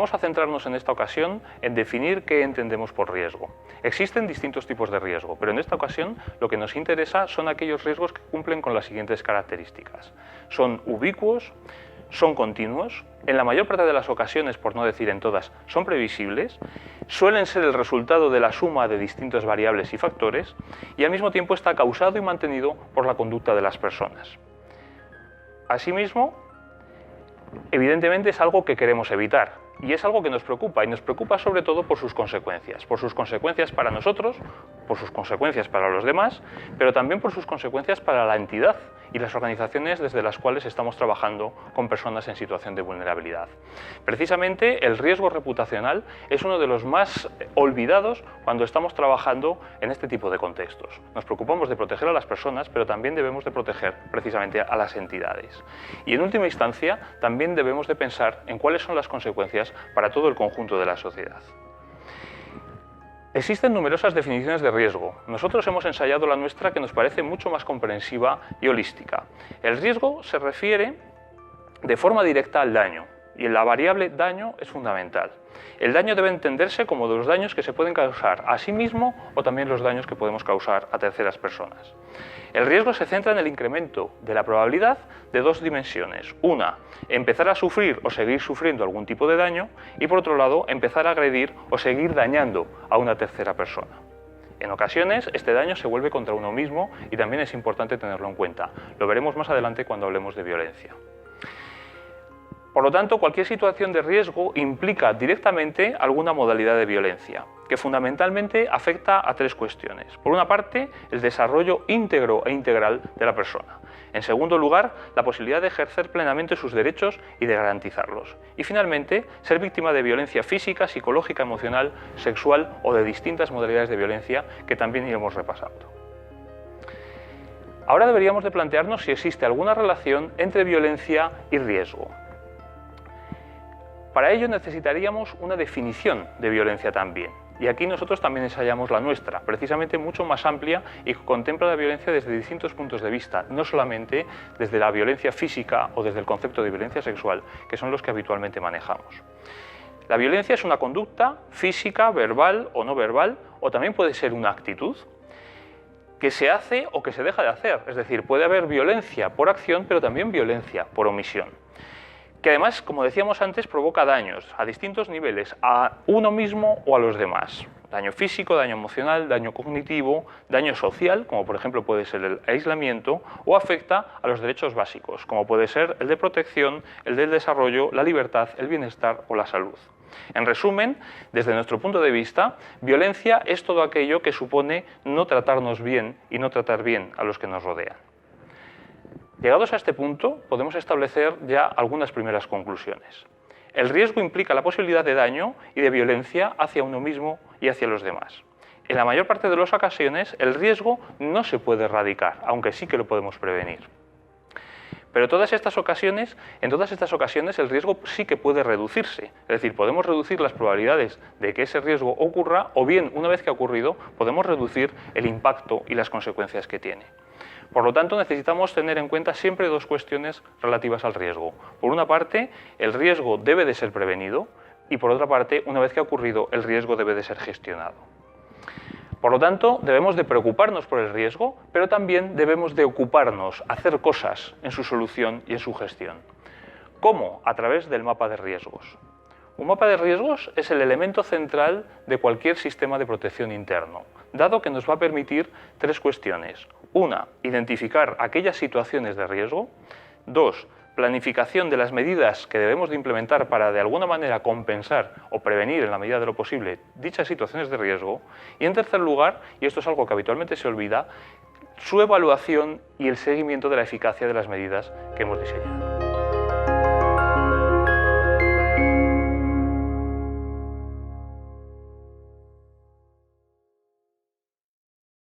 vamos a centrarnos en esta ocasión en definir qué entendemos por riesgo. Existen distintos tipos de riesgo, pero en esta ocasión lo que nos interesa son aquellos riesgos que cumplen con las siguientes características. Son ubicuos, son continuos, en la mayor parte de las ocasiones, por no decir en todas, son previsibles, suelen ser el resultado de la suma de distintas variables y factores y al mismo tiempo está causado y mantenido por la conducta de las personas. Asimismo, evidentemente es algo que queremos evitar y es algo que nos preocupa y nos preocupa sobre todo por sus consecuencias para nosotros, por sus consecuencias para los demás, pero también por sus consecuencias para la entidad y las organizaciones desde las cuales estamos trabajando con personas en situación de vulnerabilidad. Precisamente el riesgo reputacional es uno de los más olvidados cuando estamos trabajando en este tipo de contextos. Nos preocupamos de proteger a las personas, pero también debemos de proteger precisamente a las entidades. Y en última instancia, también debemos de pensar en cuáles son las consecuencias para todo el conjunto de la sociedad. Existen numerosas definiciones de riesgo. Nosotros hemos ensayado la nuestra que nos parece mucho más comprensiva y holística. El riesgo se refiere de forma directa al daño y la variable daño es fundamental. El daño debe entenderse como de los daños que se pueden causar a sí mismo o también los daños que podemos causar a terceras personas. El riesgo se centra en el incremento de la probabilidad de dos dimensiones. Una, empezar a sufrir o seguir sufriendo algún tipo de daño y por otro lado, empezar a agredir o seguir dañando a una tercera persona. En ocasiones, este daño se vuelve contra uno mismo y también es importante tenerlo en cuenta. Lo veremos más adelante cuando hablemos de violencia. Por lo tanto, cualquier situación de riesgo implica directamente alguna modalidad de violencia, que fundamentalmente afecta a tres cuestiones. Por una parte, el desarrollo íntegro e integral de la persona. En segundo lugar, la posibilidad de ejercer plenamente sus derechos y de garantizarlos. Y finalmente, ser víctima de violencia física, psicológica, emocional, sexual o de distintas modalidades de violencia que también iremos repasando. Ahora deberíamos de plantearnos si existe alguna relación entre violencia y riesgo. Para ello necesitaríamos una definición de violencia también. Y aquí nosotros también ensayamos la nuestra, precisamente mucho más amplia y que contempla la violencia desde distintos puntos de vista, no solamente desde la violencia física o desde el concepto de violencia sexual, que son los que habitualmente manejamos. La violencia es una conducta física, verbal o no verbal, o también puede ser una actitud que se hace o que se deja de hacer. Es decir, puede haber violencia por acción, pero también violencia por omisión, que además, como decíamos antes, provoca daños a distintos niveles, a uno mismo o a los demás. Daño físico, daño emocional, daño cognitivo, daño social, como por ejemplo puede ser el aislamiento, o afecta a los derechos básicos, como puede ser el de protección, el del desarrollo, la libertad, el bienestar o la salud. En resumen, desde nuestro punto de vista, violencia es todo aquello que supone no tratarnos bien y no tratar bien a los que nos rodean. Llegados a este punto, podemos establecer ya algunas primeras conclusiones. El riesgo implica la posibilidad de daño y de violencia hacia uno mismo y hacia los demás. En la mayor parte de las ocasiones, el riesgo no se puede erradicar, aunque sí que lo podemos prevenir. Pero en todas estas ocasiones el riesgo sí que puede reducirse. Es decir, podemos reducir las probabilidades de que ese riesgo ocurra o bien, una vez que ha ocurrido, podemos reducir el impacto y las consecuencias que tiene. Por lo tanto, necesitamos tener en cuenta siempre dos cuestiones relativas al riesgo. Por una parte, el riesgo debe de ser prevenido y por otra parte, una vez que ha ocurrido, el riesgo debe de ser gestionado. Por lo tanto, debemos de preocuparnos por el riesgo, pero también debemos de ocuparnos, hacer cosas en su solución y en su gestión. ¿Cómo? A través del mapa de riesgos. Un mapa de riesgos es el elemento central de cualquier sistema de protección interno, dado que nos va a permitir tres cuestiones. Una, identificar aquellas situaciones de riesgo. Dos, planificación de las medidas que debemos de implementar para de alguna manera compensar o prevenir en la medida de lo posible dichas situaciones de riesgo. Y en tercer lugar, y esto es algo que habitualmente se olvida, su evaluación y el seguimiento de la eficacia de las medidas que hemos diseñado.